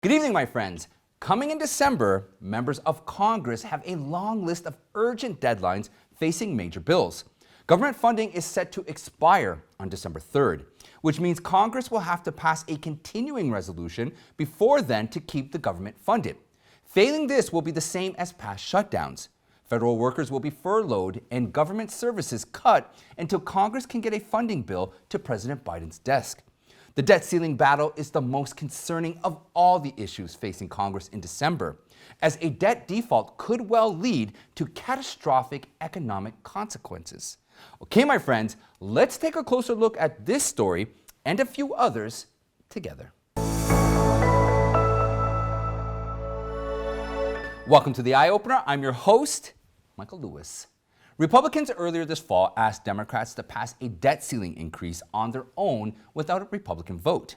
Good evening, my friends. Coming in December, members of Congress have a long list of urgent deadlines facing major bills. Government funding is set to expire on December 3rd, which means Congress will have to pass a continuing resolution before then to keep the government funded. Failing this will be the same as past shutdowns. Federal workers will be furloughed and government services cut until Congress can get a funding bill to President Biden's desk. The debt ceiling battle is the most concerning of all the issues facing Congress in December, as a debt default could well lead to catastrophic economic consequences. Okay, my friends, let's take a closer look at this story and a few others together. Welcome to the Eye Opener. I'm your host, Michael Lewis. Republicans earlier this fall asked Democrats to pass a debt ceiling increase on their own without a Republican vote.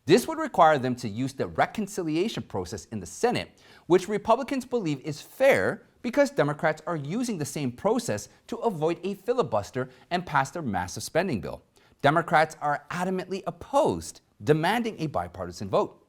This would require them to use the reconciliation process in the Senate, which Republicans believe is fair because Democrats are using the same process to avoid a filibuster and pass their massive spending bill. Democrats are adamantly opposed, demanding a bipartisan vote.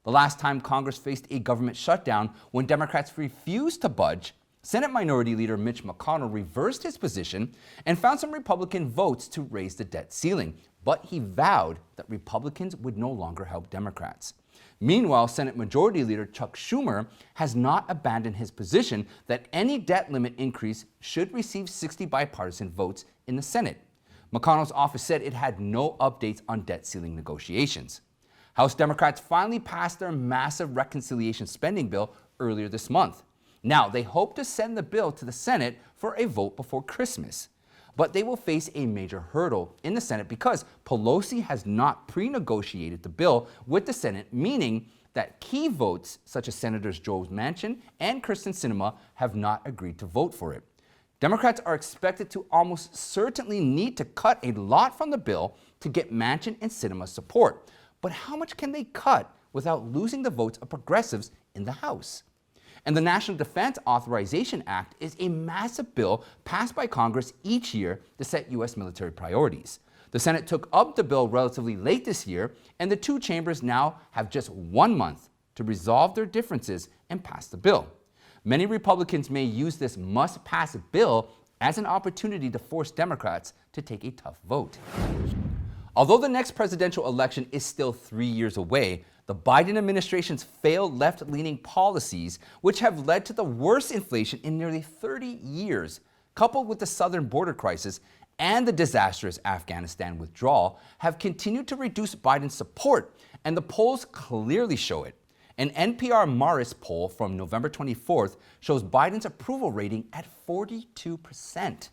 The last time Congress faced a government shutdown when Democrats refused to budge, Senate Minority Leader Mitch McConnell reversed his position and found some Republican votes to raise the debt ceiling, but he vowed that Republicans would no longer help Democrats. Meanwhile, Senate Majority Leader Chuck Schumer has not abandoned his position that any debt limit increase should receive 60 bipartisan votes in the Senate. McConnell's office said it had no updates on debt ceiling negotiations. House Democrats finally passed their massive reconciliation spending bill earlier this month. Now, they hope to send the bill to the Senate for a vote before Christmas. But they will face a major hurdle in the Senate because Pelosi has not pre-negotiated the bill with the Senate, meaning that key votes such as Senators Joe Manchin and Kyrsten Sinema have not agreed to vote for it. Democrats are expected to almost certainly need to cut a lot from the bill to get Manchin and Sinema's support. But how much can they cut without losing the votes of progressives in the House? And the National Defense Authorization Act is a massive bill passed by Congress each year to set U.S. military priorities. The Senate took up the bill relatively late this year, and the two chambers now have just 1 month to resolve their differences and pass the bill. Many Republicans may use this must-pass bill as an opportunity to force Democrats to take a tough vote. Although the next presidential election is still 3 years away, the Biden administration's failed left-leaning policies, which have led to the worst inflation in nearly 30 years, coupled with the southern border crisis and the disastrous Afghanistan withdrawal, have continued to reduce Biden's support, and the polls clearly show it. An NPR Marist poll from November 24th shows Biden's approval rating at 42%.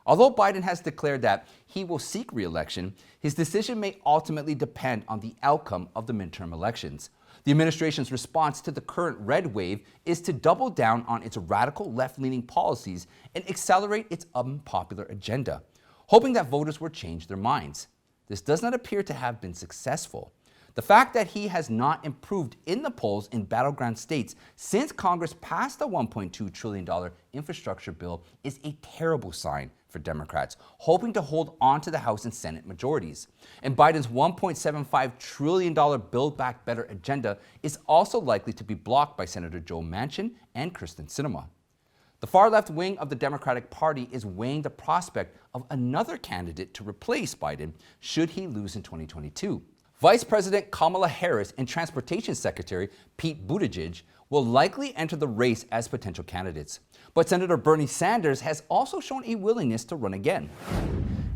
Although Biden has declared that he will seek re-election, his decision may ultimately depend on the outcome of the midterm elections. The administration's response to the current red wave is to double down on its radical left-leaning policies and accelerate its unpopular agenda, hoping that voters will change their minds. This does not appear to have been successful. The fact that he has not improved in the polls in battleground states since Congress passed the $1.2 trillion infrastructure bill is a terrible sign for Democrats, hoping to hold on to the House and Senate majorities. And Biden's $1.75 trillion Build Back Better agenda is also likely to be blocked by Senator Joe Manchin and Kyrsten Sinema. The far left wing of the Democratic Party is weighing the prospect of another candidate to replace Biden should he lose in 2022. Vice President Kamala Harris and Transportation Secretary Pete Buttigieg will likely enter the race as potential candidates. But Senator Bernie Sanders has also shown a willingness to run again.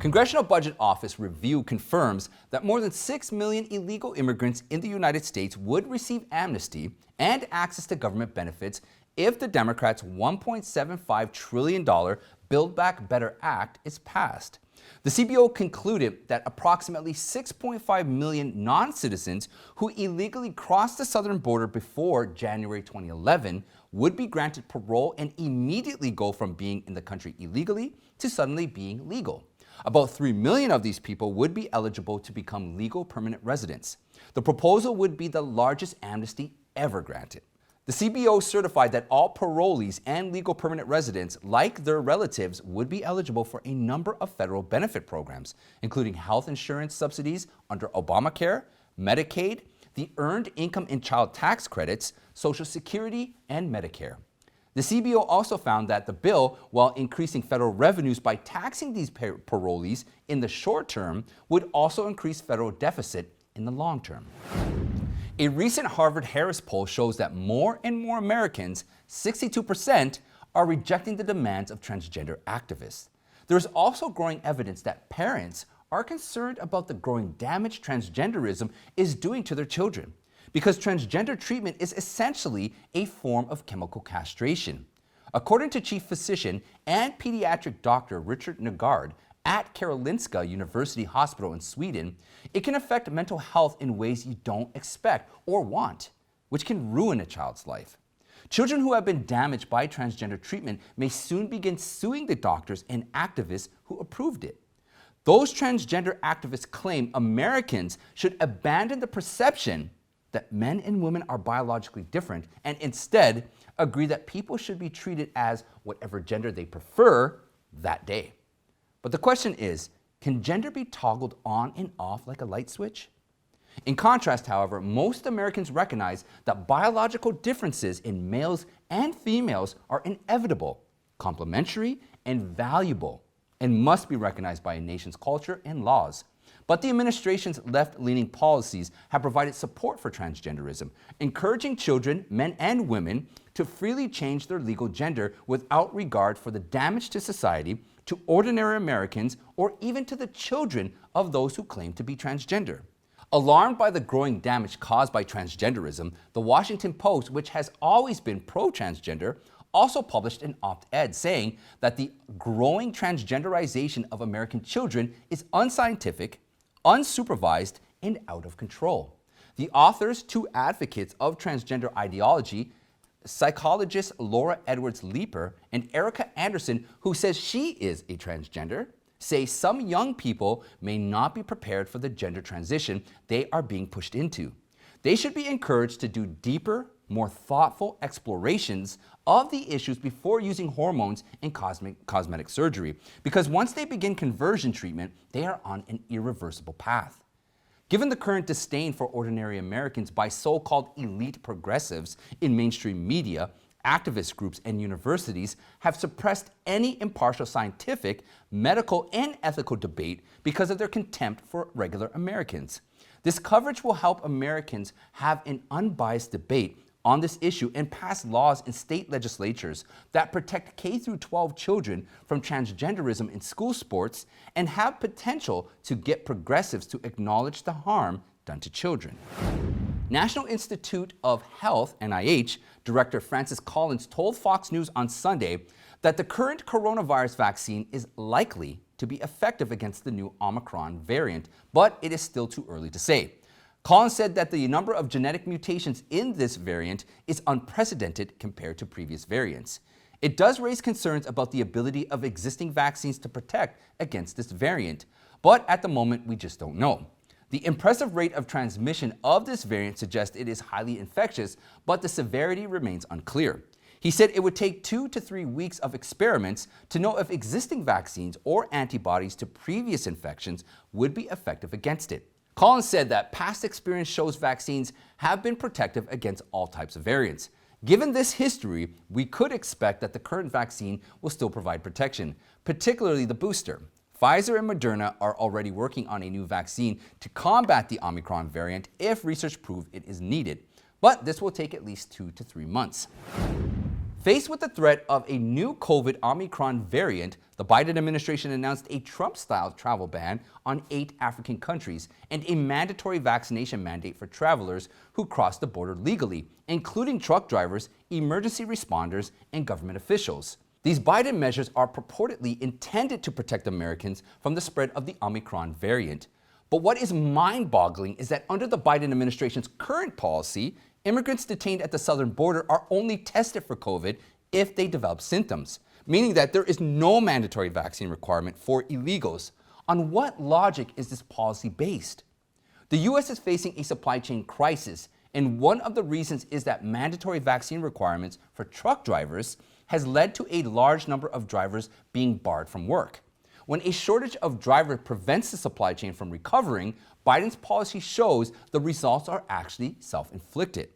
Congressional Budget Office review confirms that more than 6 million illegal immigrants in the United States would receive amnesty and access to government benefits if the Democrats' $1.75 trillion Build Back Better Act is passed. The CBO concluded that approximately 6.5 million non-citizens who illegally crossed the southern border before January 2011 would be granted parole and immediately go from being in the country illegally to suddenly being legal. About 3 million of these people would be eligible to become legal permanent residents. The proposal would be the largest amnesty ever granted. The CBO certified that all parolees and legal permanent residents, like their relatives, would be eligible for a number of federal benefit programs, including health insurance subsidies under Obamacare, Medicaid, the Earned Income and Child Tax Credits, Social Security, and Medicare. The CBO also found that the bill, while increasing federal revenues by taxing these parolees in the short term, would also increase federal deficit in the long term. A recent Harvard-Harris poll shows that more and more Americans, 62%, are rejecting the demands of transgender activists. There is also growing evidence that parents are concerned about the growing damage transgenderism is doing to their children, because transgender treatment is essentially a form of chemical castration. According to Chief Physician and Pediatric Dr. Richard Nygard at Karolinska University Hospital in Sweden, it can affect mental health in ways you don't expect or want, which can ruin a child's life. Children who have been damaged by transgender treatment may soon begin suing the doctors and activists who approved it. Those transgender activists claim Americans should abandon the perception that men and women are biologically different and instead agree that people should be treated as whatever gender they prefer that day. But the question is, can gender be toggled on and off like a light switch? In contrast, however, most Americans recognize that biological differences in males and females are inevitable, complementary, and valuable, and must be recognized by a nation's culture and laws. But the administration's left-leaning policies have provided support for transgenderism, encouraging children, men and women, to freely change their legal gender without regard for the damage to society, to ordinary Americans, or even to the children of those who claim to be transgender. Alarmed by the growing damage caused by transgenderism, the Washington Post, which has always been pro-transgender, also published an op-ed saying that the growing transgenderization of American children is unscientific, unsupervised, and out of control. The authors, two advocates of transgender ideology, psychologists Laura Edwards Leeper and Erica Anderson, who says she is a transgender, say some young people may not be prepared for the gender transition they are being pushed into. They should be encouraged to do deeper, more thoughtful explorations of the issues before using hormones and cosmetic surgery, because once they begin conversion treatment, they are on an irreversible path. Given the current disdain for ordinary Americans by so-called elite progressives in mainstream media, activist groups and universities have suppressed any impartial scientific, medical, and ethical debate because of their contempt for regular Americans. This coverage will help Americans have an unbiased debate on this issue and pass laws in state legislatures that protect K-12 children from transgenderism in school sports and have potential to get progressives to acknowledge the harm done to children. National Institute of Health, NIH, Director Francis Collins told Fox News on Sunday that the current coronavirus vaccine is likely to be effective against the new Omicron variant, but it is still too early to say. Collins said that the number of genetic mutations in this variant is unprecedented compared to previous variants. It does raise concerns about the ability of existing vaccines to protect against this variant, but at the moment we just don't know. The impressive rate of transmission of this variant suggests it is highly infectious, but the severity remains unclear. He said it would take 2 to 3 weeks of experiments to know if existing vaccines or antibodies to previous infections would be effective against it. Collins said that past experience shows vaccines have been protective against all types of variants. Given this history, we could expect that the current vaccine will still provide protection, particularly the booster. Pfizer and Moderna are already working on a new vaccine to combat the Omicron variant if research proves it is needed, but this will take at least 2 to 3 months. Faced with the threat of a new COVID Omicron variant, the Biden administration announced a Trump-style travel ban on 8 African countries and a mandatory vaccination mandate for travelers who cross the border legally, including truck drivers, emergency responders, and government officials. These Biden measures are purportedly intended to protect Americans from the spread of the Omicron variant. But what is mind-boggling is that under the Biden administration's current policy, immigrants detained at the southern border are only tested for COVID if they develop symptoms, meaning that there is no mandatory vaccine requirement for illegals. On what logic is this policy based? The U.S. is facing a supply chain crisis, and one of the reasons is that mandatory vaccine requirements for truck drivers has led to a large number of drivers being barred from work. When a shortage of drivers prevents the supply chain from recovering, Biden's policy shows the results are actually self-inflicted.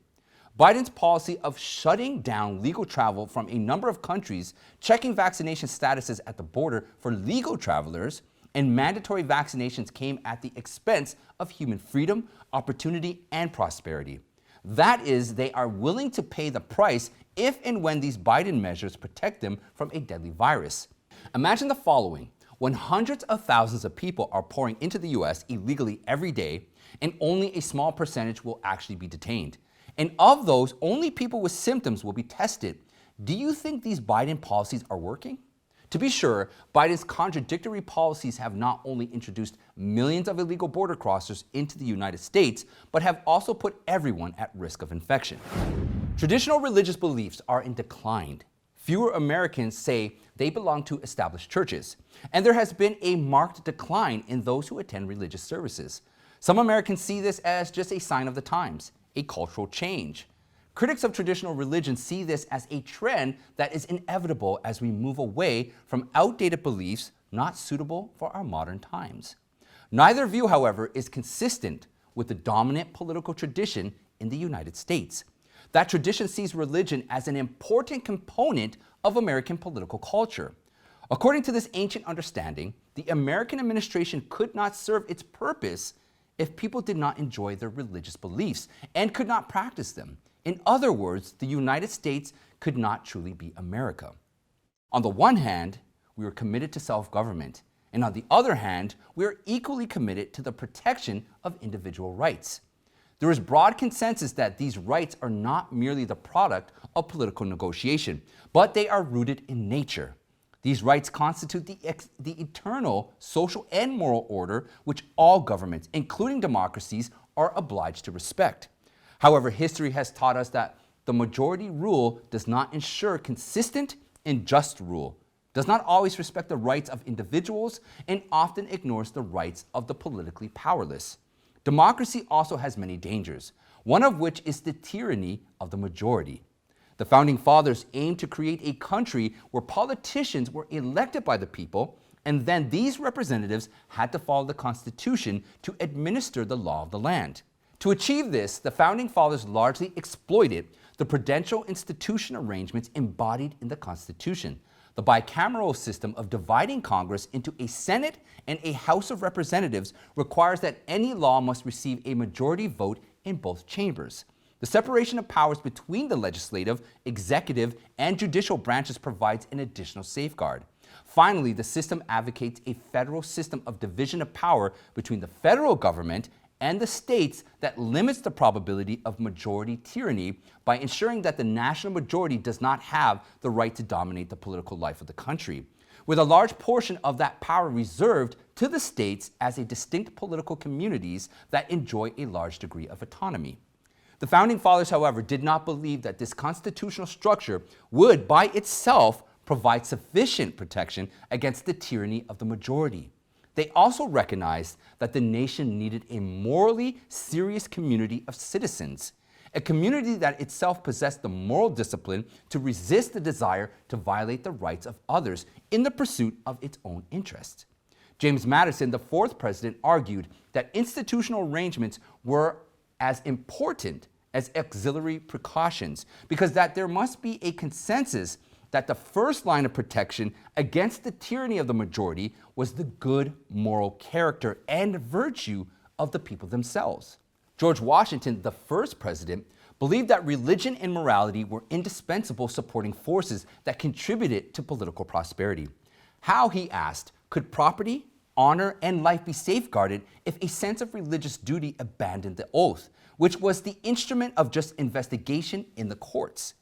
Biden's policy of shutting down legal travel from a number of countries, checking vaccination statuses at the border for legal travelers, and mandatory vaccinations came at the expense of human freedom, opportunity, and prosperity. That is, they are willing to pay the price if and when these Biden measures protect them from a deadly virus. Imagine the following. When hundreds of thousands of people are pouring into the U.S. illegally every day, and only a small percentage will actually be detained. And of those, only people with symptoms will be tested. Do you think these Biden policies are working? To be sure, Biden's contradictory policies have not only introduced millions of illegal border crossers into the United States, but have also put everyone at risk of infection. Traditional religious beliefs are in decline. Fewer Americans say they belong to established churches, and there has been a marked decline in those who attend religious services. Some Americans see this as just a sign of the times, a cultural change. Critics of traditional religion see this as a trend that is inevitable as we move away from outdated beliefs not suitable for our modern times. Neither view, however, is consistent with the dominant political tradition in the United States. That tradition sees religion as an important component of American political culture. According to this ancient understanding, the American administration could not serve its purpose if people did not enjoy their religious beliefs and could not practice them. In other words, the United States could not truly be America. On the one hand, we are committed to self-government, and on the other hand, we are equally committed to the protection of individual rights. There is broad consensus that these rights are not merely the product of political negotiation, but they are rooted in nature. These rights constitute the eternal social and moral order which all governments, including democracies, are obliged to respect. However, history has taught us that the majority rule does not ensure consistent and just rule, does not always respect the rights of individuals, and often ignores the rights of the politically powerless. Democracy also has many dangers, one of which is the tyranny of the majority. The Founding Fathers aimed to create a country where politicians were elected by the people, and then these representatives had to follow the Constitution to administer the law of the land. To achieve this, the Founding Fathers largely exploited the prudential institution arrangements embodied in the Constitution. The bicameral system of dividing Congress into a Senate and a House of Representatives requires that any law must receive a majority vote in both chambers. The separation of powers between the legislative, executive, and judicial branches provides an additional safeguard. Finally, the system advocates a federal system of division of power between the federal government and the states that limits the probability of majority tyranny by ensuring that the national majority does not have the right to dominate the political life of the country, with a large portion of that power reserved to the states as a distinct political communities that enjoy a large degree of autonomy. The Founding Fathers, however, did not believe that this constitutional structure would by itself provide sufficient protection against the tyranny of the majority. They also recognized that the nation needed a morally serious community of citizens, a community that itself possessed the moral discipline to resist the desire to violate the rights of others in the pursuit of its own interests. James Madison, the fourth president, argued that institutional arrangements were as important as auxiliary precautions because that there must be a consensus that the first line of protection against the tyranny of the majority was the good moral character and virtue of the people themselves. George Washington, the first president, believed that religion and morality were indispensable supporting forces that contributed to political prosperity. How, he asked, could property, honor, and life be safeguarded if a sense of religious duty abandoned the oath, which was the instrument of just investigation in the courts?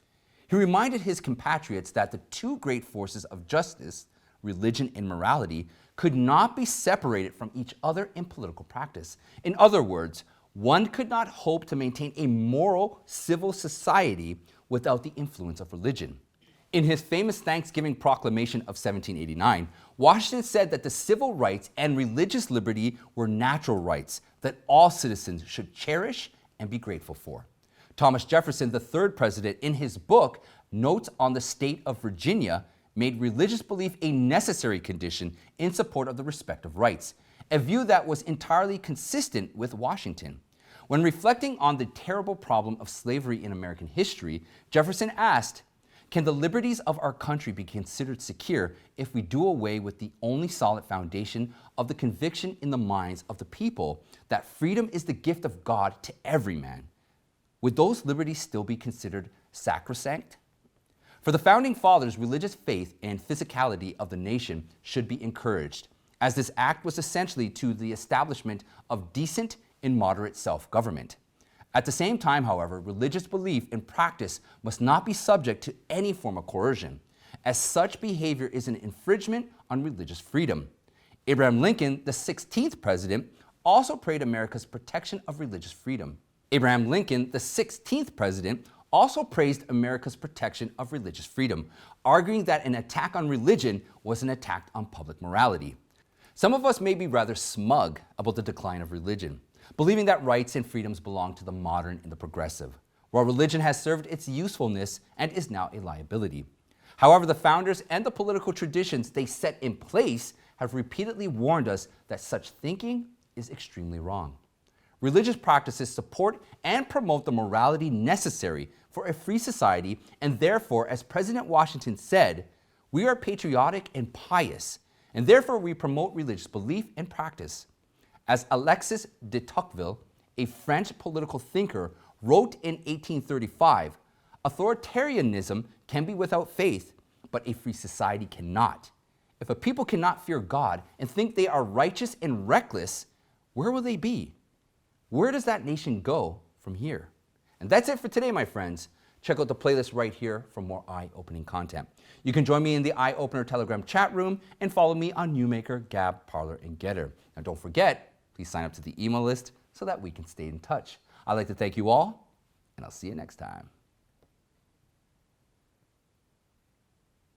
He reminded his compatriots that the two great forces of justice, religion and morality, could not be separated from each other in political practice. In other words, one could not hope to maintain a moral civil society without the influence of religion. In his famous Thanksgiving Proclamation of 1789, Washington said that the civil rights and religious liberty were natural rights that all citizens should cherish and be grateful for. Thomas Jefferson, the third president, in his book, Notes on the State of Virginia, made religious belief a necessary condition in support of the respective rights, a view that was entirely consistent with Washington. When reflecting on the terrible problem of slavery in American history, Jefferson asked, "Can the liberties of our country be considered secure if we do away with the only solid foundation of the conviction in the minds of the people that freedom is the gift of God to every man? Would those liberties still be considered sacrosanct?" For the Founding Fathers, religious faith and physicality of the nation should be encouraged, as this act was essentially to the establishment of decent and moderate self-government. At the same time, however, religious belief and practice must not be subject to any form of coercion, as such behavior is an infringement on religious freedom. Abraham Lincoln, the 16th president, also praised America's protection of religious freedom. Abraham Lincoln, the 16th president, also praised America's protection of religious freedom, arguing that an attack on religion was an attack on public morality. Some of us may be rather smug about the decline of religion, believing that rights and freedoms belong to the modern and the progressive, while religion has served its usefulness and is now a liability. However, the founders and the political traditions they set in place have repeatedly warned us that such thinking is extremely wrong. Religious practices support and promote the morality necessary for a free society, and therefore, as President Washington said, "We are patriotic and pious, and therefore we promote religious belief and practice." As Alexis de Tocqueville, a French political thinker, wrote in 1835, "Authoritarianism can be without faith, but a free society cannot. If a people cannot fear God and think they are righteous and reckless, where will they be? Where does that nation go from here?" And that's it for today, my friends. Check out the playlist right here for more eye-opening content. You can join me in the Eye Opener Telegram chat room and follow me on Newmaker, Gab, Parler, and Getter. Now don't forget, please sign up to the email list so that we can stay in touch. I'd like to thank you all, and I'll see you next time.